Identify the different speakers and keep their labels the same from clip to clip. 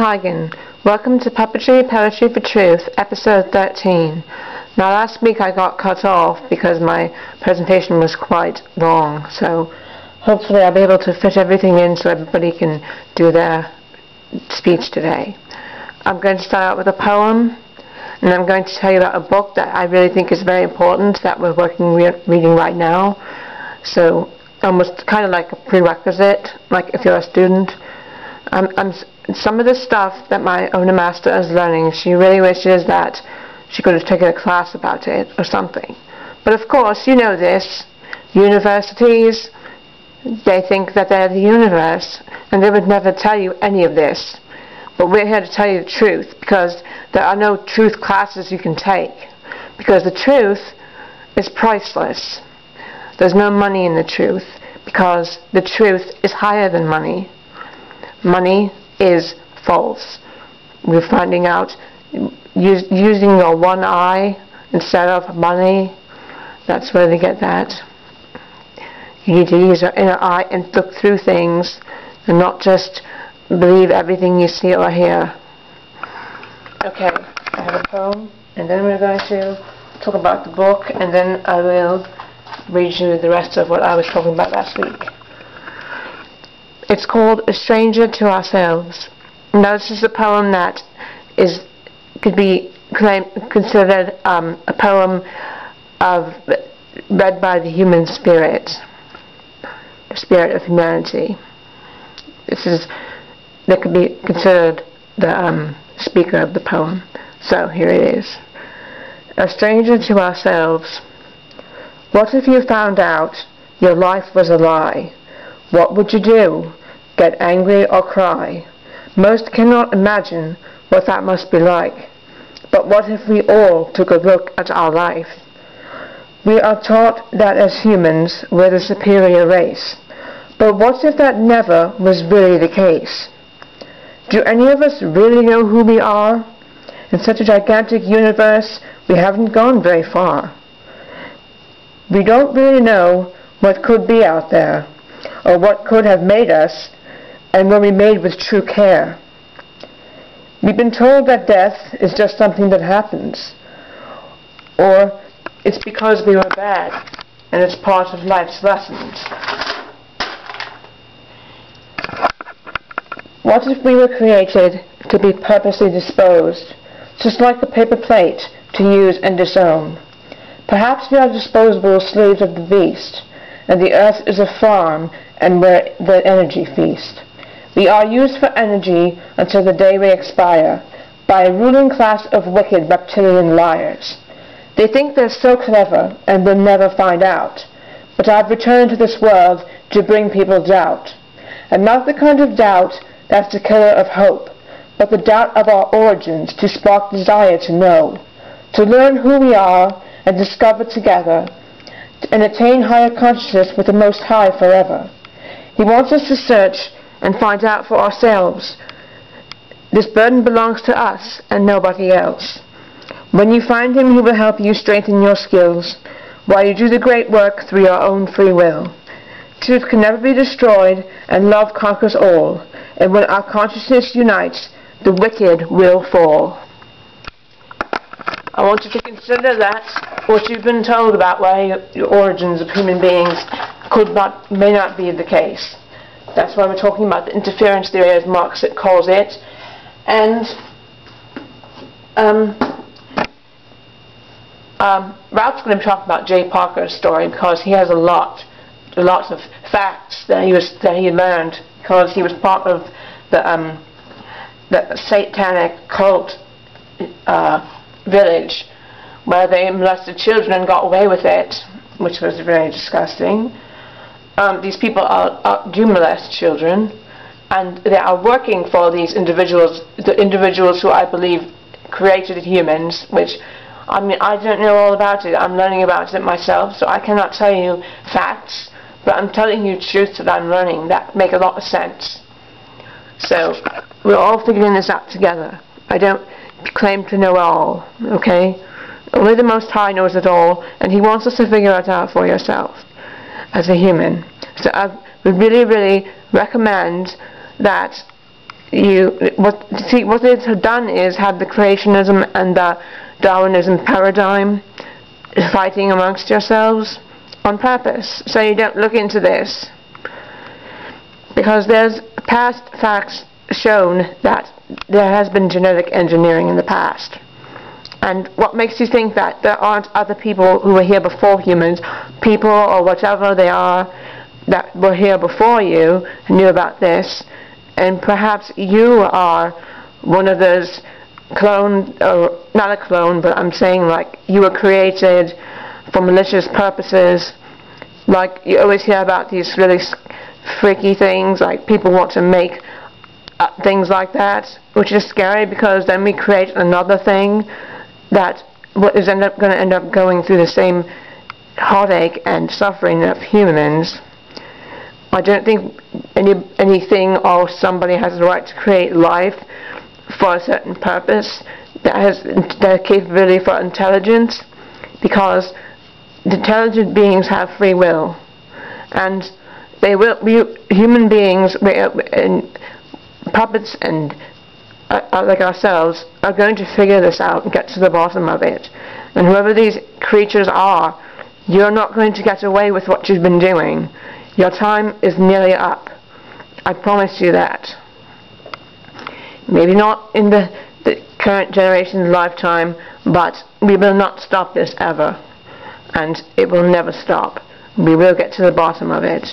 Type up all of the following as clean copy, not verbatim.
Speaker 1: Kigan. Welcome to Puppetry, Poetry for Truth, episode 13. Now last week I got cut off because my presentation was quite long, so hopefully I'll be able to fit everything in so everybody can do their speech today. I'm going to start out with a poem, and I'm going to tell you about a book that I really think is very important that we're reading right now. So almost kind of like a prerequisite, like if you're a student. Some of the stuff that my owner master is learning, she really wishes that she could have taken a class about it or something. But of course, you know this, universities, they think that they're the universe, and they would never tell you any of this. But we're here to tell you the truth, because there are no truth classes you can take. Because the truth is priceless. There's no money in the truth, because the truth is higher than money. Money is false. We're finding out using your one eye instead of money. That's where they get that. You need to use your inner eye and look through things and not just believe everything you see or hear. Okay, I have a poem, and then we're going to talk about the book, and then I will read you the rest of what I was talking about last week. It's called A Stranger to Ourselves. Now this is a poem that could be considered a poem read by the human spirit, the spirit of humanity. That could be considered the speaker of the poem. So here it is. A stranger to ourselves. What if you found out your life was a lie? What would you do? Get angry or cry? Most cannot imagine what that must be like. But what if we all took a look at our life? We are taught that as humans we're the superior race. But what if that never was really the case? Do any of us really know who we are? In such a gigantic universe, we haven't gone very far. We don't really know what could be out there, or what could have made us, and were we made with true care. We've been told that death is just something that happens, or it's because we were bad, and it's part of life's lessons. What if we were created to be purposely disposed, just like a paper plate to use and disown? Perhaps we are disposable slaves of the beast, and the earth is a farm and where the energy feast. We are used for energy until the day we expire by a ruling class of wicked reptilian liars. They think they're so clever and will never find out, but I've returned to this world to bring people doubt, and not the kind of doubt that's the killer of hope, but the doubt of our origins to spark desire to know, to learn who we are and discover together, and attain higher consciousness with the Most High forever. He wants us to search and find out for ourselves. This burden belongs to us and nobody else. When you find Him, He will help you strengthen your skills while you do the great work through your own free will. Truth can never be destroyed, and love conquers all. And when our consciousness unites, the wicked will fall. I want you to consider that what you've been told about where your origins of human beings may not be the case. That's why we're talking about the interference theory, as Marx calls it. And Ralph's going to talk about Jay Parker's story because he has a lot of facts that he learned because he was part of the satanic cult village where they molested children and got away with it, which was very disgusting. These people do molest children, and they are working for these individuals, the individuals who I believe created humans, which, I mean, I don't know all about it. I'm learning about it myself, so I cannot tell you facts, but I'm telling you truths that I'm learning that make a lot of sense. So, we're all figuring this out together. I don't claim to know all, okay? Only the Most High knows it all, and He wants us to figure it out for yourself as a human. So I would really, really recommend that what it has done is have the creationism and the Darwinism paradigm fighting amongst yourselves on purpose, so you don't look into this, because there's past facts shown that there has been genetic engineering in the past. And what makes you think that there aren't other people who were here before humans, people or whatever they are that were here before you, knew about this, and perhaps you are one of those cloned, or not a clone, but I'm saying like you were created for malicious purposes. Like you always hear about these really freaky things, like people want to make things like that, which is scary, because then we create another thing that is going to end up going through the same heartache and suffering of humans. I don't think anything or somebody has the right to create life for a certain purpose that has the capability for intelligence, because the intelligent beings have free will, and they will be human beings, and puppets and like ourselves are going to figure this out and get to the bottom of it. And whoever these creatures are, you're not going to get away with what you've been doing. Your time is nearly up. I promise you that. Maybe not in the current generation's lifetime, but we will not stop this ever. And it will never stop. We will get to the bottom of it.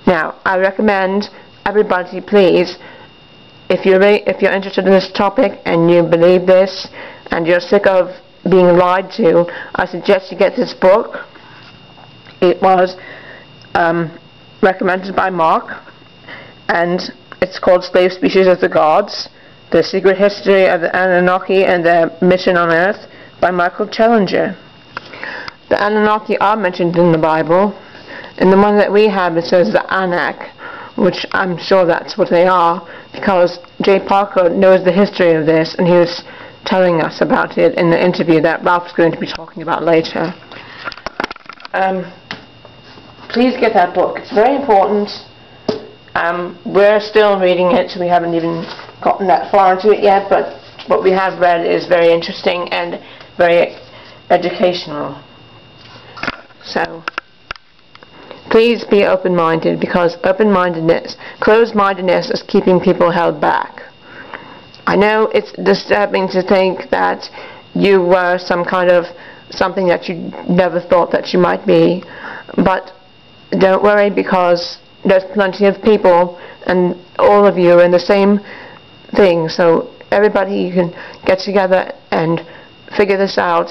Speaker 1: Now, I recommend everybody, please, if you're interested in this topic and you believe this and you're sick of being lied to, I suggest you get this book. It was recommended by Mark, and it's called Slave Species of the Gods: The Secret History of the Anunnaki and Their Mission on Earth, by Michael Tellenger. The Anunnaki are mentioned in the Bible. In the one that we have, it says the Anak, which I'm sure that's what they are, because Jay Parker knows the history of this, and he was telling us about it in the interview that Ralph's going to be talking about later. Please get that book. It's very important. We're still reading it, so we haven't even gotten that far into it yet, but what we have read is very interesting and very educational. So please be open-minded, because closed-mindedness is keeping people held back. I know it's disturbing to think that you were some kind of something that you never thought that you might be, but don't worry, because there's plenty of people, and all of you are in the same thing. So everybody, you can get together and figure this out,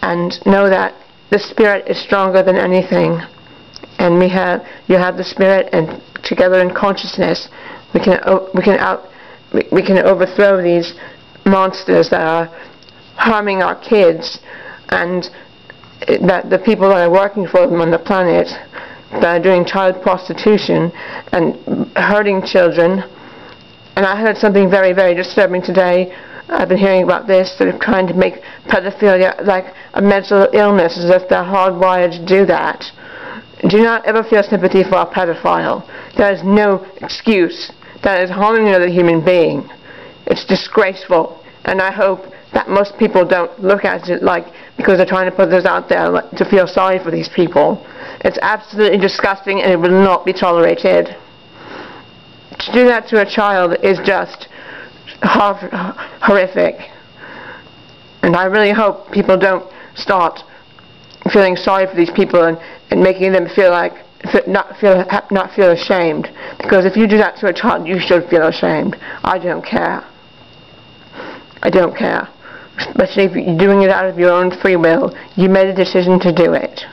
Speaker 1: and know that the spirit is stronger than anything. And you have the spirit, and together in consciousness, we can overthrow these monsters that are harming our kids, and that the people that are working for them on the planet, that are doing child prostitution and hurting children. And I heard something very, very disturbing today. I've been hearing about this, that are trying to make pedophilia like a mental illness, as if they're hardwired to do that. Do not ever feel sympathy for a pedophile. There is no excuse. That is harming another human being. It's disgraceful, and I hope that most people don't look at it like, because they're trying to put this out there, like, to feel sorry for these people. It's absolutely disgusting, and it will not be tolerated. To do that to a child is just horrific. And I really hope people don't start feeling sorry for these people and making them feel like not feel ashamed, because if you do that to a child, you should feel ashamed. I don't care. I don't care. Especially if you're doing it out of your own free will. You made a decision to do it.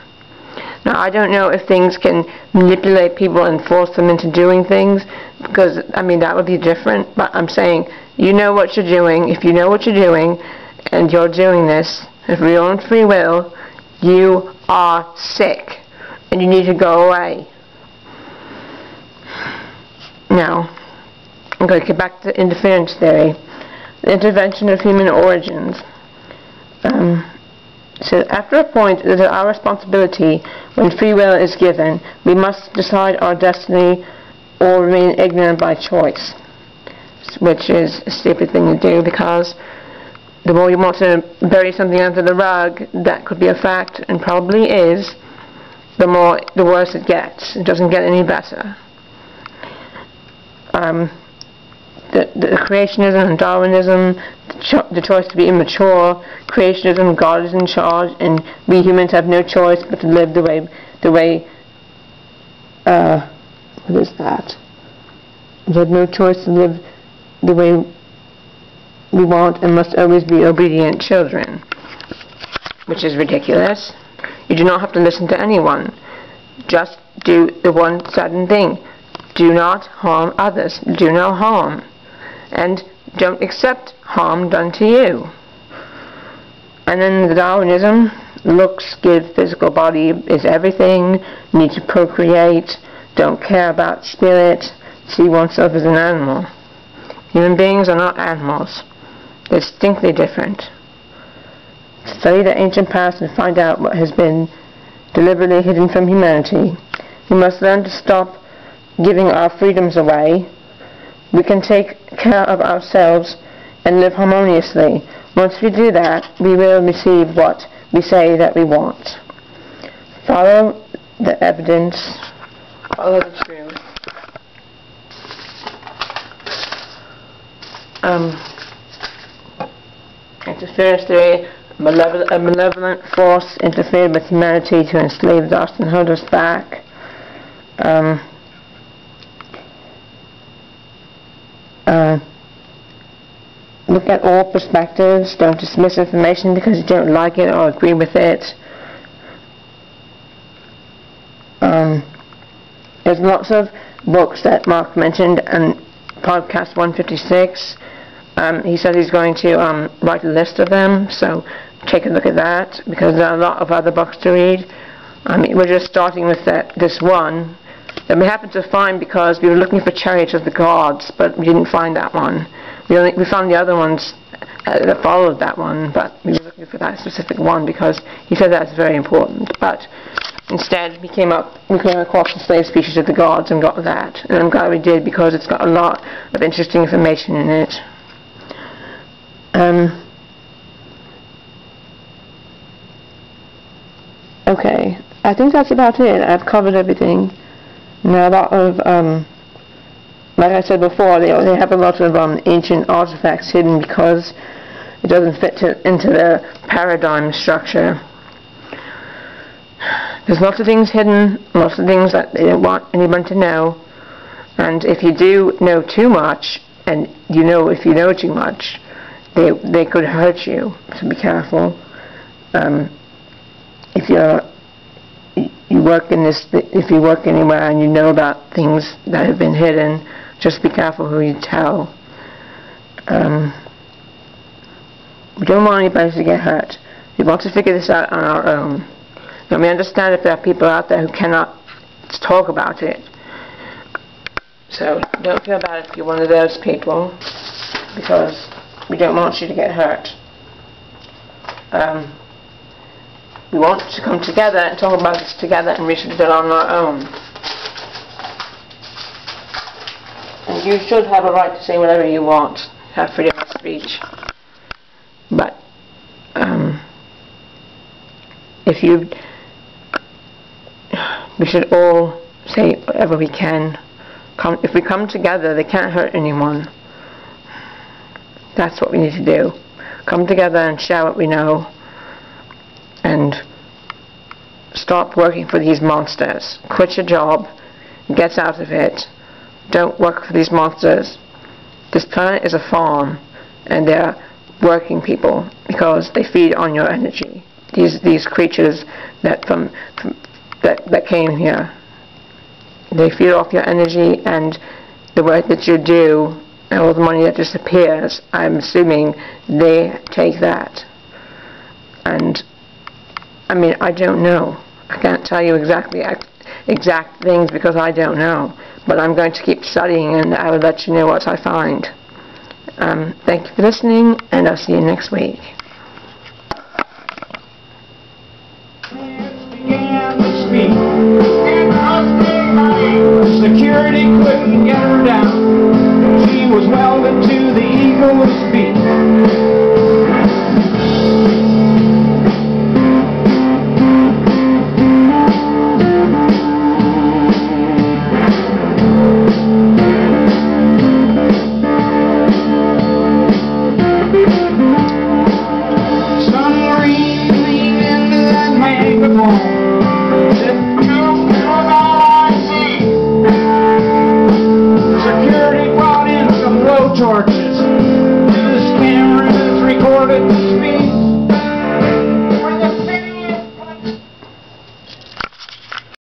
Speaker 1: Now, I don't know if things can manipulate people and force them into doing things, because, I mean, that would be different. But I'm saying, you know what you're doing. If you know what you're doing, and you're doing this of your own free will, you are sick, and you need to go away. Now, I'm going to get back to interference theory. The intervention of human origins. So after a point, it is our responsibility, when free will is given, we must decide our destiny or remain ignorant by choice. which is a stupid thing to do, because the more you want to bury something under the rug that could be a fact, and probably is, the worse it gets. It doesn't get any better. The creationism and Darwinism, the choice to be immature, creationism, God is in charge, and we humans have no choice but to live the way what is that? We have no choice to live the way we want and must always be obedient children, which is ridiculous. You do not have to listen to anyone. Just do the one certain thing. Do not harm others. Do no harm. And don't accept harm done to you. And then the Darwinism, looks give, physical body is everything, need to procreate, don't care about spirit, see oneself as an animal. Human beings are not animals. They're distinctly different. Study the ancient past and find out what has been deliberately hidden from humanity. We must learn to stop giving our freedoms away. We can take care of ourselves and live harmoniously. Once we do that, we will receive what we say that we want. Follow the evidence. Follow the truth. Interference theory. A malevolent force interfered with humanity to enslave us and hold us back. Look at all perspectives. Don't dismiss information because you don't like it or agree with it. There's lots of books that Mark mentioned in podcast 156. He said he's going to write a list of them, so take a look at that, because there are a lot of other books to read. We're just starting with this one that we happened to find because we were looking for Chariots of the Gods, but we didn't find that one. We found the other ones that followed that one, but we were looking for that specific one because he said that's very important. But instead, we came across the Slave Species of the Gods and got that, and I'm glad we did because it's got a lot of interesting information in it. Okay, I think that's about it. I've covered everything. Now, a lot of, like I said before, they have a lot of ancient artifacts hidden because it doesn't fit into their paradigm structure. There's lots of things hidden, lots of things that they don't want anyone to know, and if you do know too much, and if you know too much, they could hurt you, so be careful. If you work anywhere and you know about things that have been hidden, just be careful who you tell. We don't want anybody to get hurt. We want to figure this out on our own. And we understand if there are people out there who cannot talk about it. So don't feel bad if you're one of those people, because we don't want you to get hurt. We want to come together and talk about this together and research it on our own. And you should have a right to say whatever you want. Have freedom of speech. But we should all say whatever we can. If we come together, they can't hurt anyone. That's what we need to do. Come together and share what we know. And stop working for these monsters. Quit your job. Get out of it. Don't work for these monsters. This planet is a farm, and they're working people because they feed on your energy. These creatures that came here, they feed off your energy, and the work that you do and all the money that disappears, I'm assuming they take that. And I don't know. I can't tell you exact things because I don't know. But I'm going to keep studying, and I will let you know what I find. Thank you for listening, and I'll see you next week.
Speaker 2: Began to speak. Security couldn't get her down. he was welded to the eagle's beak.